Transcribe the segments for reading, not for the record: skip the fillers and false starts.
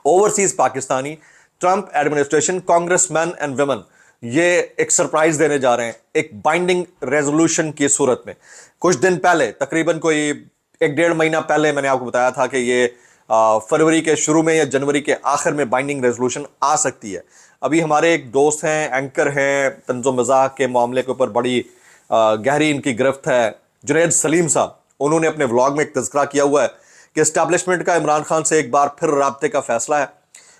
Overseas Pakistani, Trump administration, congressman and women ये एक surprise देने जा रहे हैं एक बाइंडिंग रेजोल्यूशन की सूरत में। कुछ दिन पहले, तकरीबन कोई 1-1.5 महीना पहले, मैंने आपको बताया था कि ये फरवरी के शुरू में या जनवरी के आखिर में बाइंडिंग रेजोल्यूशन आ सकती है। अभी हमारे एक दोस्त हैं, एंकर हैं, तंज़ो मज़ाक के मामले के ऊपर बड़ी गहरी इनकी गिरफ्त है, जुनैद सलीम साहब। उन्होंने अपने व्लॉग में एक तज़किरा किया हुआ है कि एस्टैब्लिशमेंट का इमरान खान से एक बार फिर राब्ते का फैसला है,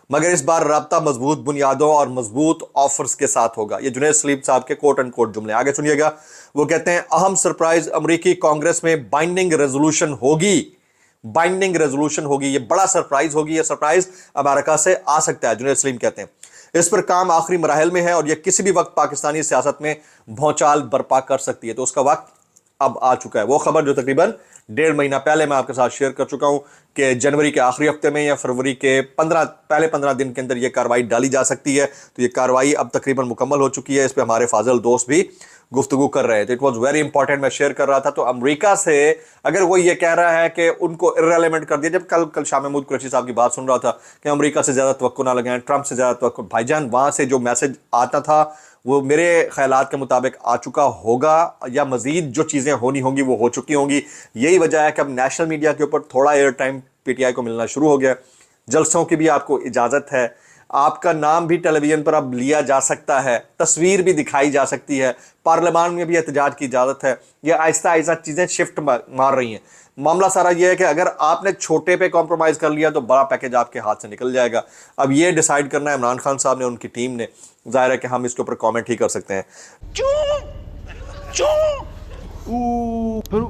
मगर इस बार राब्ता मजबूत बुनियादों और मजबूत ऑफर्स के साथ होगा। ये जुनैद सलीम साहब के कोट एंड कोट जुमले, आगे सुनिएगा। वो कहते हैं अहम सरप्राइज, अमेरिकी कांग्रेस में बाइंडिंग रेजोल्यूशन होगी। बाइंडिंग रेजोल्यूशन होगी, ये बड़ा सरप्राइज होगी, ये सरप्राइज अमेरिका से आ सकता है। जुनैद सलीम कहते हैं इस पर काम आखिरी मराहल में है और यह किसी भी वक्त पाकिस्तानी सियासत में भौचाल बर्पा कर सकती है। तो उसका वक्त अब आ चुका है। वो खबर जो तकरीबन 1.5 महीना पहले मैं आपके साथ शेयर कर चुका हूं कि जनवरी के आखिरी हफ्ते में या फरवरी के पहले 15 दिन के अंदर यह कार्रवाई डाली जा सकती है। तो यह कार्रवाई अब तकरीबन मुकम्मल हो चुकी है। इस पर हमारे फाजिल दोस्त भी गुफ्तगू कर रहे हैं। तो इट वॉज वेरी इंपॉर्टेंट, मैं शेयर कर रहा था। तो अमेरिका से अगर वो ये कह रहा है कि उनको इर्रेलेवेंट कर दिया, जब कल शाह महमूद कुरैशी साहब की बात सुन रहा था कि अमेरिका से ज़्यादा तवक्को ना लगाएं, ट्रंप से ज़्यादा तवक्को, भाईजान वहाँ से जो मैसेज आता था वो मेरे ख्यालात के मुताबिक आ चुका होगा, या मजीद जो चीज़ें होनी होंगी वो हो चुकी होंगी। यही वजह है कि अब नेशनल मीडिया के ऊपर थोड़ा एयर टाइम पीटीआई को मिलना शुरू हो गया। जलसों की भी आपको इजाज़त है, आपका नाम भी टेलीविजन पर अब लिया जा सकता है, तस्वीर भी दिखाई जा सकती है, पार्लियामान में भी एहतजाज की इजाज़त है। ये आहिस्ता आहिस्ता चीज़ें शिफ्ट मार रही हैं। मामला सारा ये है कि अगर आपने छोटे पे कॉम्प्रोमाइज़ कर लिया तो बड़ा पैकेज आपके हाथ से निकल जाएगा। अब ये डिसाइड करना है इमरान खान साहब ने, उनकी टीम ने। जाहिर है कि हम इसके ऊपर कमेंट ही कर सकते हैं। फिर